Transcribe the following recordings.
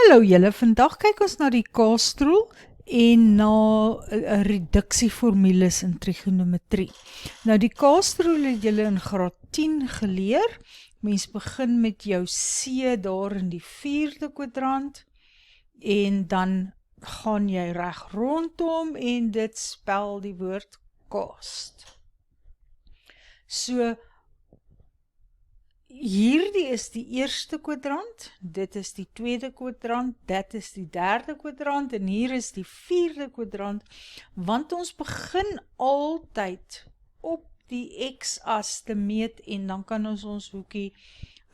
Hallo julle, vandag kyk ons na die K-stroel en na reduksieformules in trigonometrie. Nou die K-stroel het julle in graad 10 geleer. Mens begin met jou C daar in die 4de kwadrant en dan gaan jy reg rondom en dit spel die woord cost. So hierdie is die eerste kwadrant, dit is die tweede kwadrant, dit is die derde kwadrant en hier is die vierde kwadrant, want ons begin altyd op die x-as te meet en dan kan ons hoekie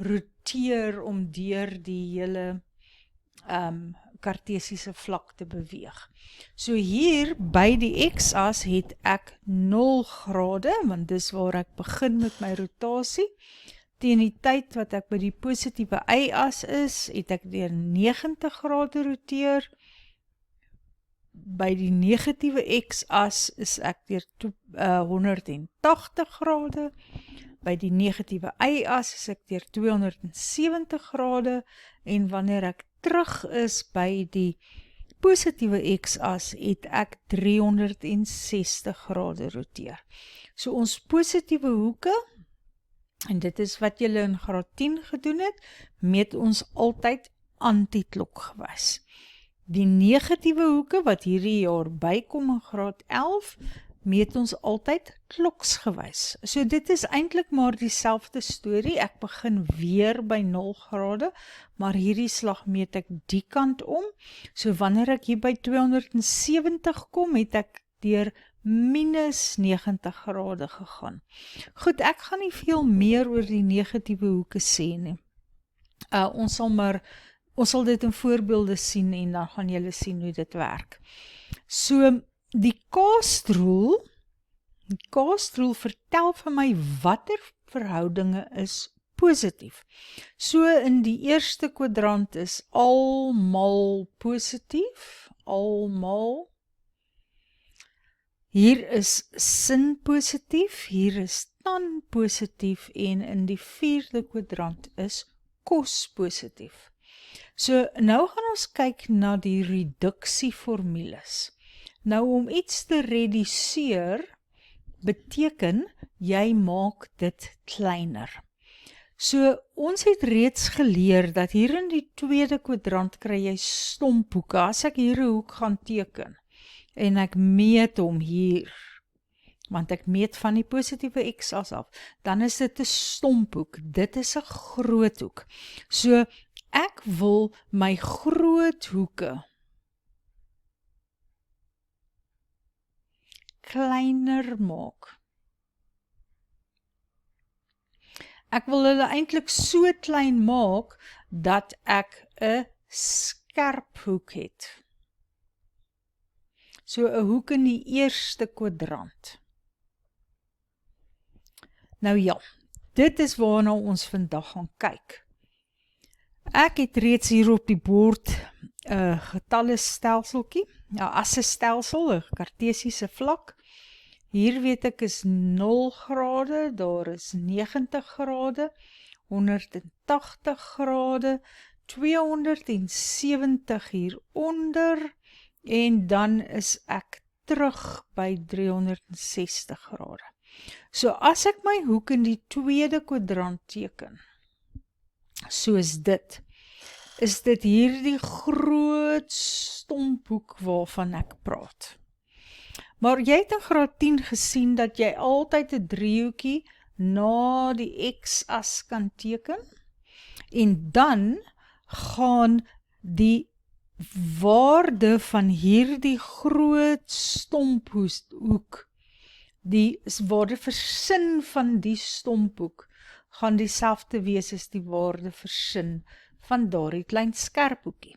roteer om deur die hele kartesiese vlak te beweeg. So hier by die x-as het ek 0 grade, want dis waar ek begin met my rotasie. Teen die tyd wat ek by die positiewe y-as is, het ek deur 90 grade roteer. By die negatiewe x-as is ek deur 180 grade. By die negatiewe y-as is ek deur 270 grade. En wanneer ek terug is by die positiewe x-as, het ek 360 grade roteer. So ons positiewe hoeke, en dit is wat julle in graad 10 gedoen het, meet ons altyd antiklokgewys. Die negatiewe hoeke wat hierdie jaar bykom in graad 11, meet ons altyd kloksgewys. So dit is eintlik maar dieselfde storie, ek begin weer by 0 grade, maar hierdie slag meet ek die kant om, so wanneer ek hier by 270 kom, het ek deur minus 90 grade gegaan. Goed, ek gaan nie veel meer oor die negatiewe hoeke sê nie. Ons sal dit in voorbeelde sien en dan gaan julle sien hoe dit werk. So, die K-stroel vertel vir my watter verhoudinge is positief. So, in die eerste kwadrant is almal positief, almal. Hier is sin positief, hier is tan positief en in die vierde kwadrant is kos positief. So nou gaan ons kyk na die reduksieformules. Nou om iets te reduseer beteken jy maak dit kleiner. So ons het reeds geleer dat hier in die tweede kwadrant kry jy stomphoeke. As ek hier 'n hoek gaan teken en ek meet hom hier, want ek meet van die positiewe x-as af, dan is dit 'n stomphoek, dit is 'n groot hoek. So, ek wil my groot hoeke kleiner maak. Ek wil hulle eintlik so klein maak, dat ek 'n skerp hoek het. So 'n hoek in die eerste kwadrant. Nou ja, dit is waarna ons vandag gaan kyk. Ek het reeds hier op die bord 'n getallestelseltjie, 'n assestelsel, 'n kartesiese vlak. Hier weet ek is 0 grade, daar is 90 grade, 180 grade, 270 hieronder, en dan is ek terug by 360 grade. So as ek my hoek in die tweede kwadrant teken, soos dit, is dit hierdie groot stomphoek waarvan ek praat. Maar jy het in graad 10 gesien dat jy altyd 'n driehoekie na die x-as kan teken, en dan gaan die waarde van hierdie groot stomphoek, die waarde vir sin van die stomphoek, gaan dieselfde wees as die waarde vir sin van daardie klein skerphoekie.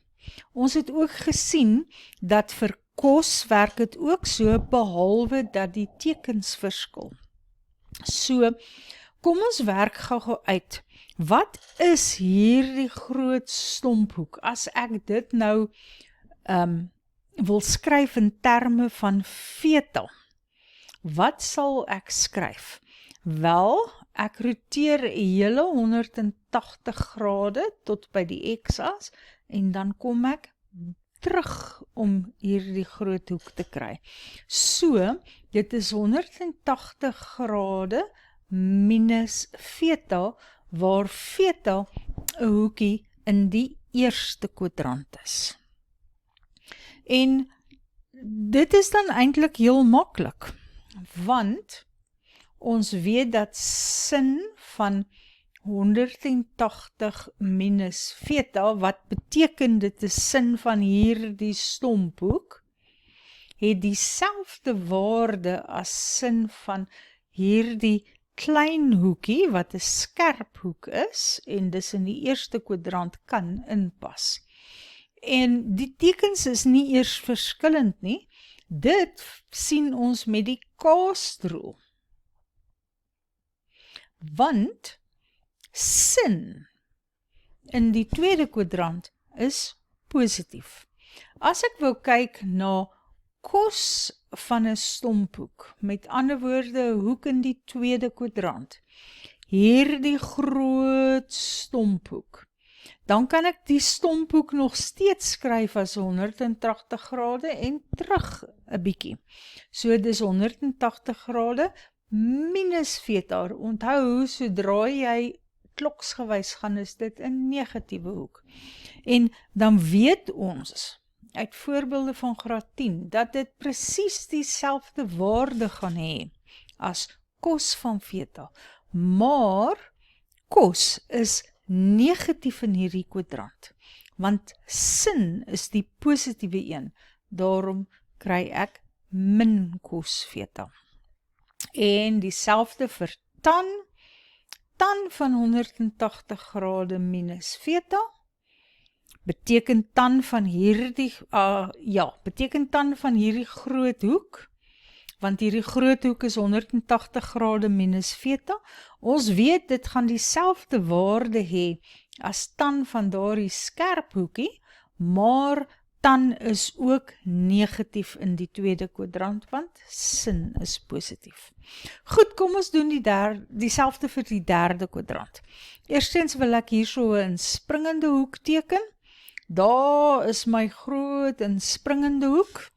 Ons het ook gesien dat vir kos werk dit ook so, behalwe dat die tekens verskil. So, kom ons werk gou uit. Wat is hierdie groot stomphoek? As ek dit nou wil skryf in terme van veta, wat sal ek skryf? Wel, ek roteer 'n hele 180 grade tot by die x-as en dan kom ek terug om hierdie groot hoek te kry. So, dit is 180 grade minus theta, waar theta 'n hoekie in die eerste kwadrant is. En dit is dan eintlik heel maklik, want ons weet dat sin van 180 minus theta, wat beteken dit is sin van hierdie stomphoek, het dieselfde waarde as sin van hierdie klein hoekie, wat 'n skerp hoek is, en dis in die eerste kwadrant kan inpas. En die tekens is nie eers verskillend nie, dit sien ons met die cast-rule. Want sin in die tweede kwadrant is positief. As ek wou kyk na cos van 'n stomphoek, met ander woorde 'n hoek in die tweede kwadrant, hierdie groot stomphoek, dan kan ek die stomphoek nog steeds skryf as 180 grade en terug 'n bietjie. So dis 180 grade minus theta. Onthou, sodra jy kloksgewys gaan, is dit 'n negatiewe hoek. En dan weet ons uit voorbeelde van graad 10 dat dit presies dieselfde waarde gaan hê as cos van theta. Maar cos is negatief in hierdie kwadrant, want sin is die positiewe een, daarom kry ek min cos theta. En dieselfde vir tan van 180 grade minus theta, beteken tan van hierdie, beteken tan van hierdie groot hoek, want hierdie groot hoek is 180 grade minus theta. Ons weet dit gaan dieselfde waarde hê as tan van daardie skerp hoekie, maar tan is ook negatief in die tweede kwadrant, want sin is positief. Goed, kom ons doen dieselfde vir die derde kwadrant. Eerstens wil ek hier so 'n springende hoek teken. Daar is my groot inspringende hoek.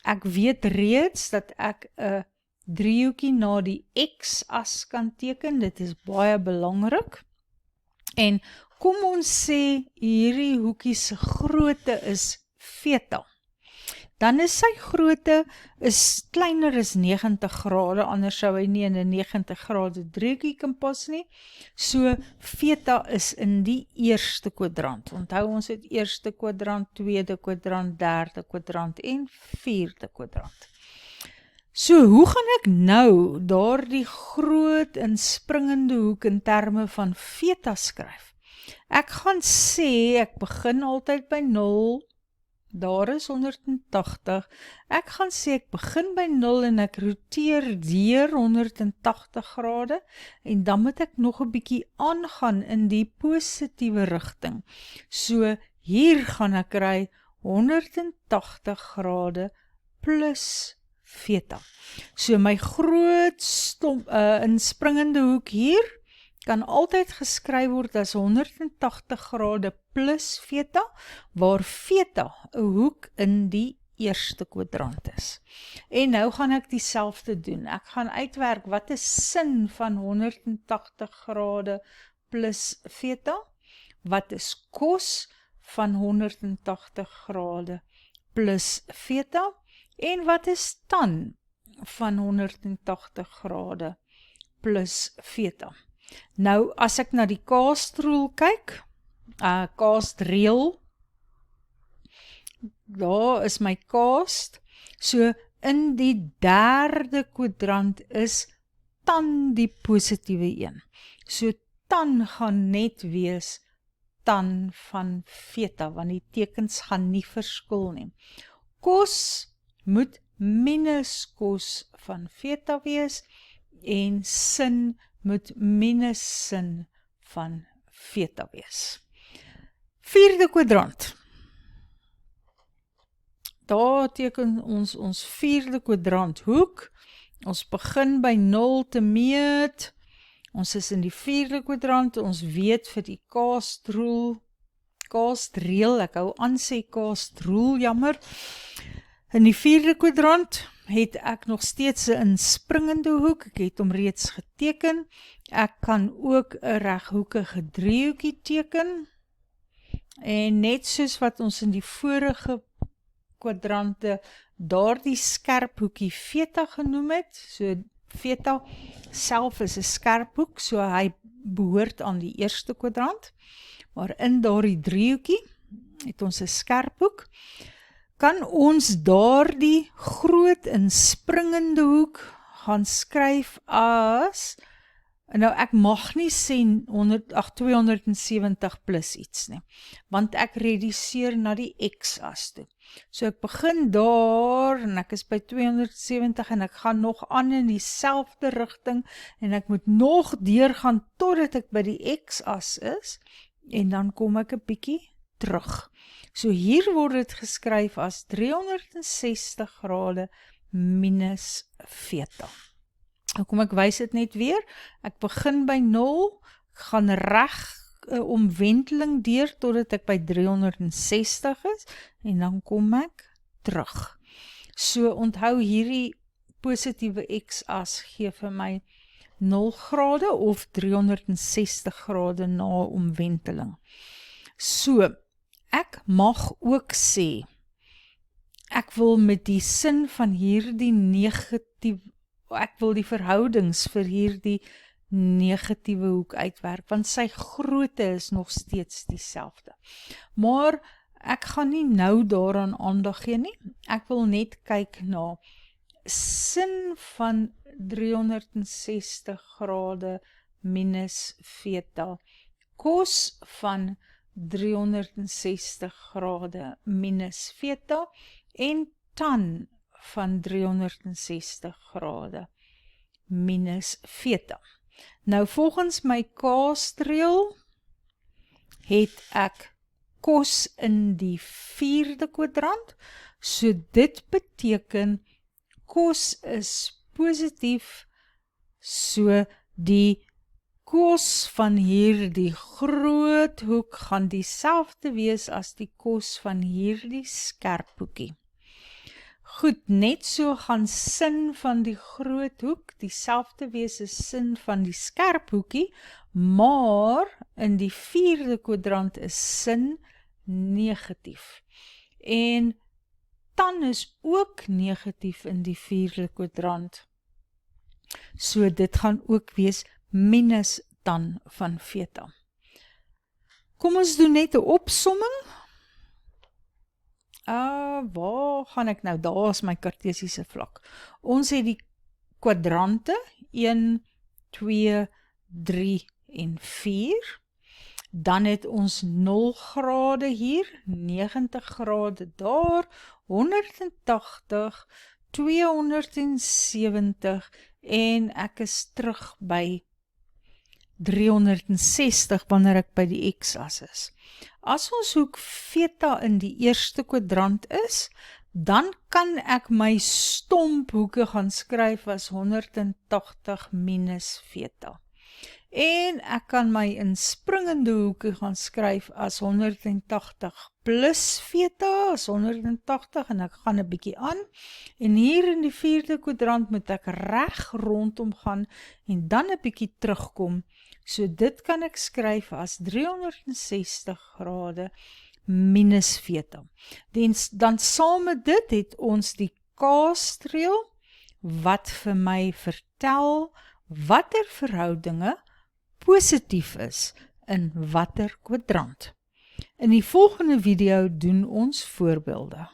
Ek weet reeds dat ek 'n driehoekie na die x-as kan teken, dit is baie belangrik. En kom ons sê hierdie hoekie se grootte is theta. Dan is sy grootte kleiner as 90 grade, anders sou hy nie in 'n 90 grade driehoekie kan pas nie. So theta is in die eerste kwadrant. Onthou, ons het eerste kwadrant, tweede kwadrant, derde kwadrant en vierde kwadrant. So hoe gaan ek nou daardie groot inspringende hoek in terme van theta skryf? Ek gaan sê, ek begin altyd by 0, daar is 180, ek gaan sê ek begin by 0 en ek roteer deur 180 grade en dan moet ek nog 'n bietjie aangaan in die positiewe rigting. So hier gaan ek kry 180 grade plus theta. So my groot inspringende hoek hier kan altyd geskryf word as 180 grade plus theta, waar theta 'n hoek in die eerste kwadrant is. En nou gaan ek dieselfde doen. Ek gaan uitwerk wat is sin van 180 grade plus theta, wat is cos van 180 grade plus theta, en wat is tan van 180 grade plus theta. Nou, as ek na die cast-rule kyk, cast-reël, daar is my cast, so in die derde kwadrant is tan die positiewe een. So tan gaan net wees tan van theta, want die tekens gaan nie verskil nie. Cos moet minus cos van theta wees, en sin moet minus sin van theta wees. Vierde kwadrant. Daar teken ons vierde kwadrant hoek, Ons begin by 0 te meet. Ons is in die 4de kwadrant. Ons weet vir die kaasreël, ek hou aan sê kaasreël, jammer. In die 4de kwadrant het ek nog steeds 'n inspringende hoek. Ek het hom reeds geteken. Ek kan ook 'n reghoekige driehoekie teken. En net soos wat ons in die vorige kwadrante daardie skerp hoekie theta genoem het, so theta self is 'n skerp hoek, so hy behoort aan die eerste kwadrant, maar in daardie driehoekie het ons 'n skerp hoek, kan ons daardie groot inspringende hoek gaan skryf as, nou ek mag nie sê 270 plus iets nie, want ek reduseer na die x-as toe. So ek begin daar, en ek is by 270, en ek gaan nog aan in dieselfde rigting, en ek moet nog deurgaan totdat ek by die x-as is, en dan kom ek 'n bietjie terug. So hier word dit geskryf as 360 grade minus theta. Nou kom ek wys dit net weer. Ek begin by 0, gaan reg 'n omwenteling deur totdat ek by 360 is, en dan kom ek terug. So onthou hierdie positiewe x-as gee vir my 0 grade of 360 grade na omwenteling. So, ek mag ook sê, ek wil met die sin van hierdie negatief, ek wil die verhoudings vir hierdie negatiewe hoek uitwerk, want sy grootte is nog steeds dieselfde. Maar ek gaan nie nou daaraan aandag gee nie, ek wil net kyk na sin van 360 grade minus theta, cos van 360 grade minus theta, en tan van 360 grade minus theta. Nou volgens my kaasreël het ek cos in die 4de kwadrant, so dit beteken cos is positief, so die cos van hierdie groot hoek gaan dieselfde wees as die cos van hierdie skerp hoekie. Goed, net so gaan sin van die groot hoek dieselfde wees as sin van die skerp hoekie, maar in die 4de kwadrant is sin negatief. En tan is ook negatief in die 4de kwadrant. So dit gaan ook wees minus tan van theta. Kom ons doen net 'n opsomming. Waar gaan ek nou? Daar is my kartesiese vlak. Ons het die kwadrante 1, 2, 3 en 4. Dan het ons 0 grade hier, 90 grade daar, 180, 270 en ek is terug by 360 wanneer ek by die x-as is. As ons hoek theta in die eerste kwadrant is, dan kan ek my stomphoeke gaan skryf as 180 minus theta. En ek kan my inspringende hoeke gaan skryf as 180 plus theta, as 180, en ek gaan 'n bietjie aan. En hier in die 4de kwadrant moet ek reg rondom gaan, en dan 'n bietjie terugkom. So dit kan ek skryf as 360 grade minus theta. Dan saam met dit het ons die kaasreël, wat vir my vertel watter verhoudinge positief is in watter kwadrant. In die volgende video doen ons voorbeelde.